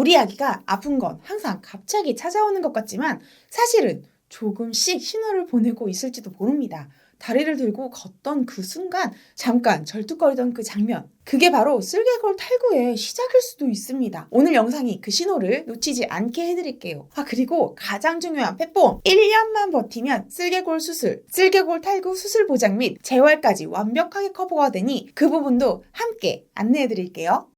우리 아기가 아픈 건 항상 갑자기 찾아오는 것 같지만 사실은 조금씩 신호를 보내고 있을지도 모릅니다. 다리를 들고 걷던 그 순간 잠깐 절뚝거리던 그 장면, 그게 바로 쓸개골 탈구의 시작일 수도 있습니다. 오늘 영상이 그 신호를 놓치지 않게 해드릴게요. 그리고 가장 중요한 펫보험, 1년만 버티면 쓸개골 수술, 쓸개골 탈구 수술 보장 및 재활까지 완벽하게 커버가 되니 그 부분도 함께 안내해드릴게요.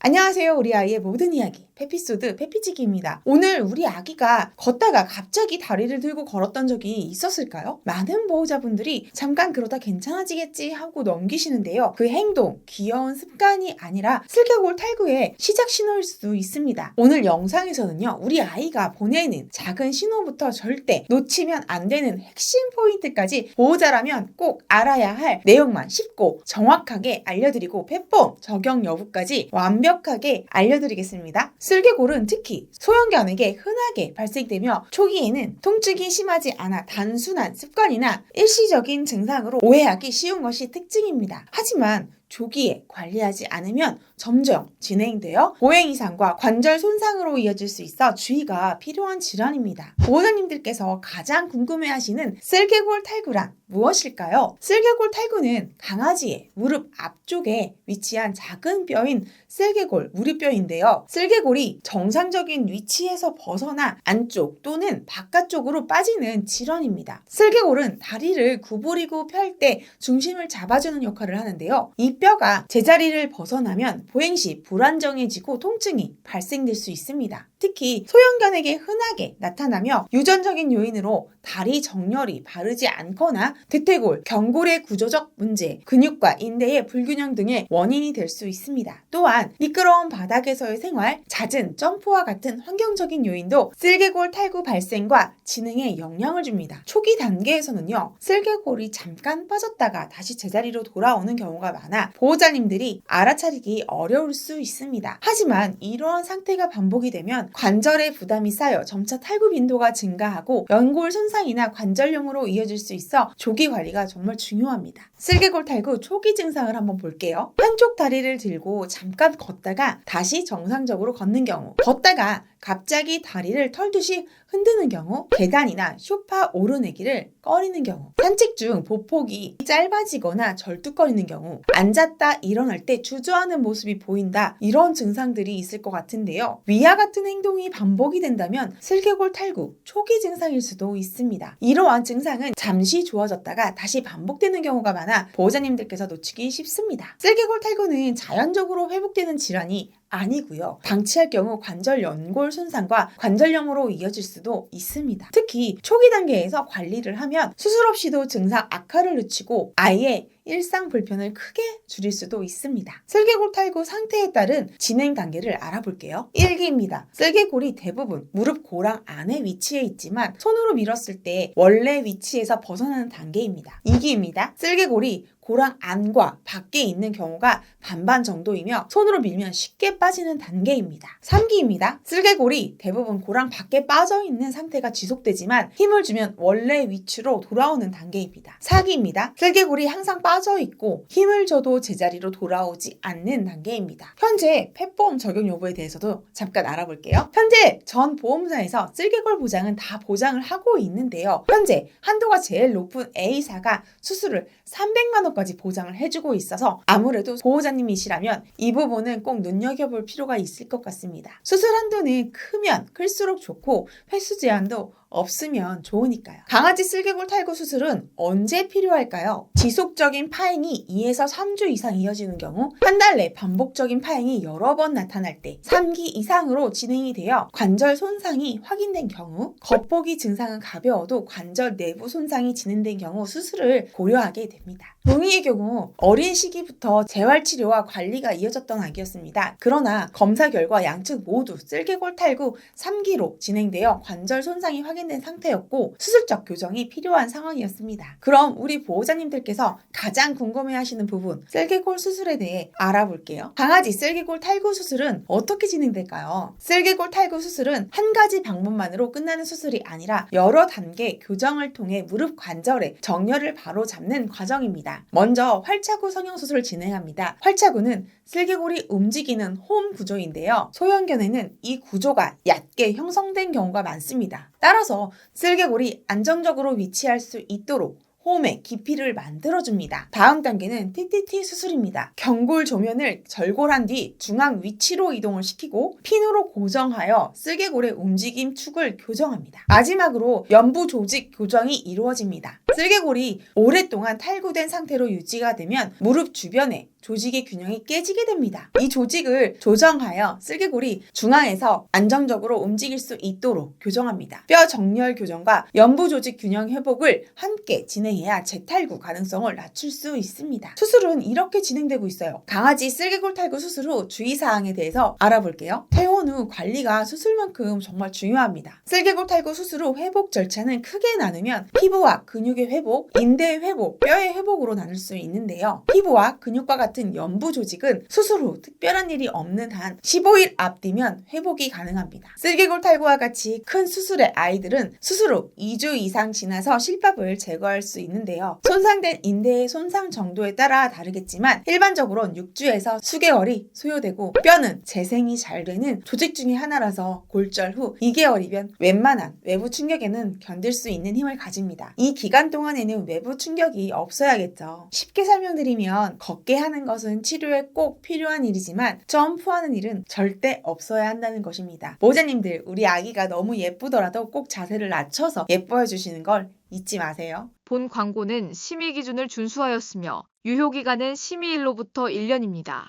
안녕하세요. 우리 아이의 모든 이야기 페피소드 페피치기입니다. 오늘 우리 아기가 걷다가 갑자기 다리를 들고 걸었던 적이 있었을까요? 많은 보호자분들이 잠깐 그러다 괜찮아지겠지 하고 넘기시는데요. 그 행동, 귀여운 습관이 아니라 쓸개골 탈구의 시작 신호일 수도 있습니다. 오늘 영상에서는요. 우리 아이가 보내는 작은 신호부터 절대 놓치면 안 되는 핵심 포인트까지 보호자라면 꼭 알아야 할 내용만 쉽고 정확하게 알려드리고 펫보험 적용 여부까지 완벽하게 알려드리겠습니다. 쓸개골은 특히 소형견에게 흔하게 발생되며 초기에는 통증이 심하지 않아 단순한 습관이나 일시적인 증상으로 오해하기 쉬운 것이 특징입니다. 하지만 조기에 관리하지 않으면 점점 진행되어 보행 이상과 관절 손상으로 이어질 수 있어 주의가 필요한 질환입니다. 보호자님들께서 가장 궁금해하시는 쓸개골 탈구란 무엇일까요? 쓸개골 탈구는 강아지의 무릎 앞쪽에 위치한 작은 뼈인 쓸개골 무릎뼈인데요. 쓸개골이 정상적인 위치에서 벗어나 안쪽 또는 바깥쪽으로 빠지는 질환입니다. 쓸개골은 다리를 구부리고 펼 때 중심을 잡아주는 역할을 하는데요. 이 뼈가 제자리를 벗어나면 보행 시 불안정해지고 통증이 발생될 수 있습니다. 특히 소형견에게 흔하게 나타나며 유전적인 요인으로 다리 정렬이 바르지 않거나 대퇴골, 경골의 구조적 문제, 근육과 인대의 불균형 등의 원인이 될 수 있습니다. 또한 미끄러운 바닥에서의 생활, 잦은 점프와 같은 환경적인 요인도 쓸개골 탈구 발생과 진행에 영향을 줍니다. 초기 단계에서는요. 쓸개골이 잠깐 빠졌다가 다시 제자리로 돌아오는 경우가 많아 보호자님들이 알아차리기 어려울 수 있습니다. 하지만 이러한 상태가 반복이 되면 관절에 부담이 쌓여 점차 탈구 빈도가 증가하고 연골 손상이나 관절염으로 이어질 수 있어 조기 관리가 정말 중요합니다. 쓸개골 탈구 초기 증상을 한번 볼게요. 한쪽 다리를 들고 잠깐 걷다가 다시 정상적으로 걷는 경우, 걷다가 갑자기 다리를 털듯이 흔드는 경우, 계단이나 소파 오르내기를 꺼리는 경우, 산책 중 보폭이 짧아지거나 절뚝거리는 경우, 앉았다 일어날 때 주저하는 모습이 보인다, 이런 증상들이 있을 것 같은데요. 위와 같은 행동이 반복이 된다면 쓸개골 탈구 초기 증상일 수도 있습니다. 이러한 증상은 잠시 좋아졌다가 다시 반복되는 경우가 많아 보호자님들께서 놓치기 쉽습니다. 쓸개골 탈구는 자연적으로 회복되는 질환이 아니고요. 방치할 경우 관절 연골 손상과 관절염으로 이어질 수도 있습니다. 특히 초기 단계에서 관리를 하면 수술 없이도 증상 악화를 늦추고 아이의 일상 불편을 크게 줄일 수도 있습니다. 쓸개골 탈구 상태에 따른 진행 단계를 알아볼게요. 1기입니다. 쓸개골이 대부분 무릎 고랑 안에 위치해 있지만 손으로 밀었을 때 원래 위치에서 벗어나는 단계입니다. 2기입니다. 쓸개골이 고랑 안과 밖에 있는 경우가 반반 정도이며 손으로 밀면 쉽게 빠지는 단계입니다. 3기입니다. 쓸개골이 대부분 고랑 밖에 빠져 있는 상태가 지속되지만 힘을 주면 원래 위치로 돌아오는 단계입니다. 4기입니다. 쓸개골이 항상 빠져 있고 힘을 줘도 제자리로 돌아오지 않는 단계입니다. 현재 펫보험 적용 여부에 대해서도 잠깐 알아볼게요. 현재 전 보험사에서 쓸개골 보장은 다 보장을 하고 있는데요. 현재 한도가 제일 높은 A사가 수술을 300만 원까지 보장을 해주고 있어서 아무래도 보호자님이시라면 이 부분은 꼭 눈여겨볼 필요가 있을 것 같습니다. 수술 한도는 크면 클수록 좋고 횟수 제한도 없으면 좋으니까요. 강아지 쓸개골 탈구 수술은 언제 필요할까요? 지속적인 파행이 2에서 3주 이상 이어지는 경우, 한 달 내 반복적인 파행이 여러 번 나타날 때, 3기 이상으로 진행이 되어 관절 손상이 확인된 경우, 겉보기 증상은 가벼워도 관절 내부 손상이 진행된 경우 수술을 고려하게 됩니다. 동의의 경우 어린 시기부터 재활치료와 관리가 이어졌던 아기였습니다. 그러나 검사 결과 양측 모두 쓸개골 탈구 3기로 진행되어 관절 손상이 확인된 상태였고 수술적 교정이 필요한 상황이었습니다. 그럼 우리 보호자님들께서 가장 궁금해하시는 부분 쓸개골 수술에 대해 알아볼게요. 강아지 쓸개골 탈구 수술은 어떻게 진행될까요? 쓸개골 탈구 수술은 한 가지 방법만으로 끝나는 수술이 아니라 여러 단계 교정을 통해 무릎 관절의 정렬을 바로잡는 과정입니다. 먼저 활차구 성형수술을 진행합니다. 활차구는 슬개골이 움직이는 홈 구조인데요. 소형견에는 이 구조가 얕게 형성된 경우가 많습니다. 따라서 슬개골이 안정적으로 위치할 수 있도록 홈의 깊이를 만들어줍니다. 다음 단계는 TTT 수술입니다. 경골 조면을 절골한 뒤 중앙 위치로 이동을 시키고 핀으로 고정하여 슬개골의 움직임 축을 교정합니다. 마지막으로 연부 조직 교정이 이루어집니다. 슬개골이 오랫동안 탈구된 상태로 유지가 되면 무릎 주변에 조직의 균형이 깨지게 됩니다. 이 조직을 조정하여 슬개골이 중앙에서 안정적으로 움직일 수 있도록 교정합니다. 뼈 정렬 교정과 연부 조직 균형 회복을 함께 진행해야 재탈구 가능성을 낮출 수 있습니다. 수술은 이렇게 진행되고 있어요. 강아지 슬개골 탈구 수술 후 주의사항에 대해서 알아볼게요. 퇴원 후 관리가 수술만큼 정말 중요합니다. 슬개골 탈구 수술 후 회복 절차는 크게 나누면 피부와 근육의 회복, 인대의 회복, 뼈의 회복으로 나눌 수 있는데요. 피부와 근육과 같은 연부 조직은 수술 후 특별한 일이 없는 한 15일 앞뒤면 회복이 가능합니다. 슬개골 탈구와 같이 큰 수술의 아이들은 수술 후 2주 이상 지나서 실밥을 제거할 수 있는데요. 손상된 인대의 손상 정도에 따라 다르겠지만 일반적으로는 6주에서 수개월이 소요되고 뼈는 재생이 잘 되는 조직 중에 하나라서 골절 후 2개월이면 웬만한 외부 충격에는 견딜 수 있는 힘을 가집니다. 이 기간 동안에는 외부 충격이 없어야겠죠. 쉽게 설명드리면 걷게 하는 것은 치료에 꼭 필요한 일이지만 점프하는 일은 절대 없어야 한다는 것입니다. 보호자님들, 우리 아기가 너무 예쁘더라도 꼭 자세를 낮춰서 예뻐해 주시는 걸 잊지 마세요. 본 광고는 심의 기준을 준수하였으며 유효기간은 심의일로부터 1년입니다.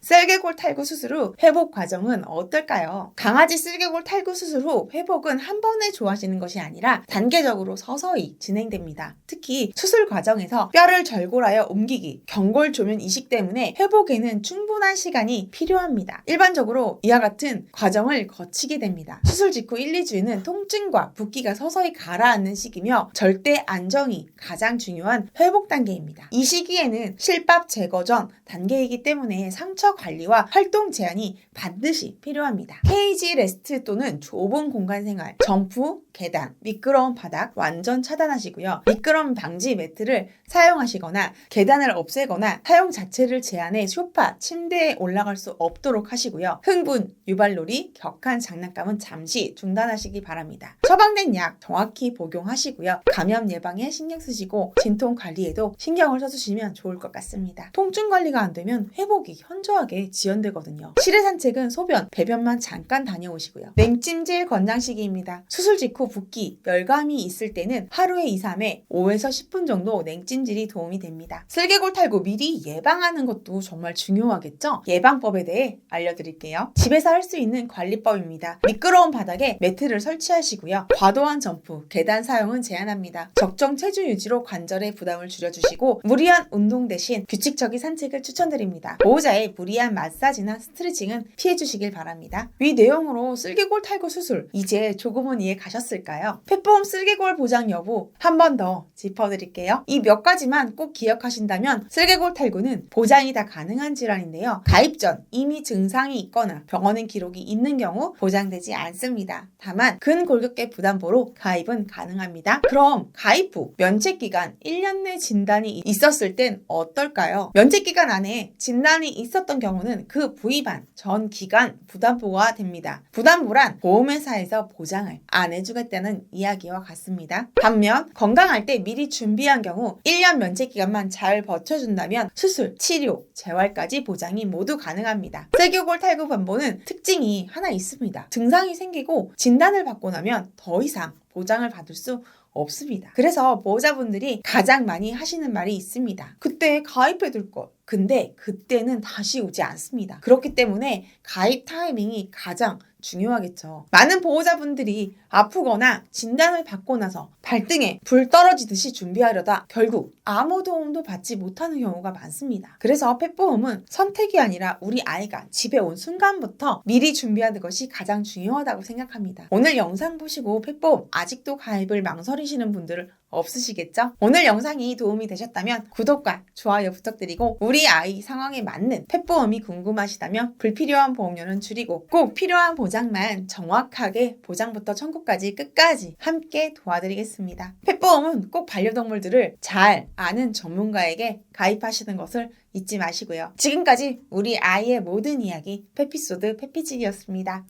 슬개골 탈구 수술 후 회복 과정은 어떨까요? 강아지 슬개골 탈구 수술 후 회복은 한 번에 좋아지는 것이 아니라 단계적으로 서서히 진행됩니다. 특히 수술 과정에서 뼈를 절골하여 옮기기, 경골 조면 이식 때문에 회복에는 충분한 시간이 필요합니다. 일반적으로 이와 같은 과정을 거치게 됩니다. 수술 직후 1, 2주에는 통증과 붓기가 서서히 가라앉는 시기며 절대 안정이 가장 중요한 회복 단계입니다. 이 시기에는 실밥 제거 전 단계이기 때문에 상처 관리와 활동 제한이 반드시 필요합니다. 케이지 레스트 또는 좁은 공간 생활, 점프, 계단, 미끄러운 바닥 완전 차단하시고요. 미끄럼 방지 매트를 사용하시거나 계단을 없애거나 사용 자체를 제한해 소파, 침대에 올라갈 수 없도록 하시고요. 흥분, 유발놀이, 격한 장난감은 잠시 중단하시기 바랍니다. 처방된 약 정확히 복용하시고요. 감염 예방에 신경 쓰시고 진통 관리에도 신경을 써주시면 좋을 것 같습니다. 통증 관리가 안 되면 회복이 현저하게 지연되거든요. 실외 산책은 소변, 배변만 잠깐 다녀오시고요. 냉찜질 권장 시기입니다. 수술 직후 붓기, 열감이 있을 때는 하루에 2, 3회 5에서 10분 정도 냉찜질이 도움이 됩니다. 슬개골 탈구 미리 예방하는 것도 정말 중요하겠죠? 예방법에 대해 알려드릴게요. 집에서 할 수 있는 관리법입니다. 미끄러운 바닥에 매트를 설치하시고요. 과도한 점프, 계단 사용은 제한합니다. 적정 체중 유지로 관절의 부담을 줄여주시고 무리한 운동 대신 규칙적인 산책을 추천드립니다. 보호자의 무리한 마사지나 스트레칭은 피해주시길 바랍니다. 위 내용으로 슬개골 탈구 수술, 이제 조금은 이해 가셨을까요? 펫보험 슬개골 보장 여부 한 번 더 짚어드릴게요. 이 몇 가지만 꼭 기억하신다면 슬개골 탈구는 보장이 다 가능한 질환인데요. 가입 전 이미 증상이 있거나 병원행 기록이 있는 경우 보장되지 않습니다. 다만 근골격계 부담보로 가입은 가능합니다. 그럼 가입 후 면책기간 1년 내 진단이 있었을 땐 어떨까요? 면책기간 안에 진단이 있었던 경우는 그 부위만 전 기간 부담보가 됩니다. 부담보란 보험회사에서 보장을 안 해주겠다는 이야기와 같습니다. 반면 건강할 때 미리 준비한 경우 1년 면책기간만 잘 버텨준다면 수술, 치료, 재활까지 보장이 모두 가능합니다. 슬개골 탈구 반보는 특징이 하나 있습니다. 증상이 생기고 진단을 받고 나면 더 이상 보장을 받을 수 없습니다. 그래서 보호자분들이 가장 많이 하시는 말이 있습니다. 그때 가입해둘 것. 근데 그때는 다시 오지 않습니다. 그렇기 때문에 가입 타이밍이 가장 중요하겠죠. 많은 보호자분들이 아프거나 진단을 받고 나서 발등에 불 떨어지듯이 준비하려다 결국 아무 도움도 받지 못하는 경우가 많습니다. 그래서 펫보험은 선택이 아니라 우리 아이가 집에 온 순간부터 미리 준비하는 것이 가장 중요하다고 생각합니다. 오늘 영상 보시고 펫보험 아직도 가입을 망설이시는 분들을 없으시겠죠? 오늘 영상이 도움이 되셨다면 구독과 좋아요 부탁드리고 우리 아이 상황에 맞는 펫보험이 궁금하시다면 불필요한 보험료는 줄이고 꼭 필요한 보장만 정확하게 보장부터 청구까지 끝까지 함께 도와드리겠습니다. 펫보험은 꼭 반려동물들을 잘 아는 전문가에게 가입하시는 것을 잊지 마시고요. 지금까지 우리 아이의 모든 이야기 페피소드 페피직이었습니다.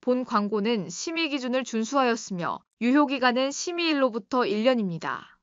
본 광고는 심의 기준을 준수하였으며 유효기간은 심의일로부터 1년입니다.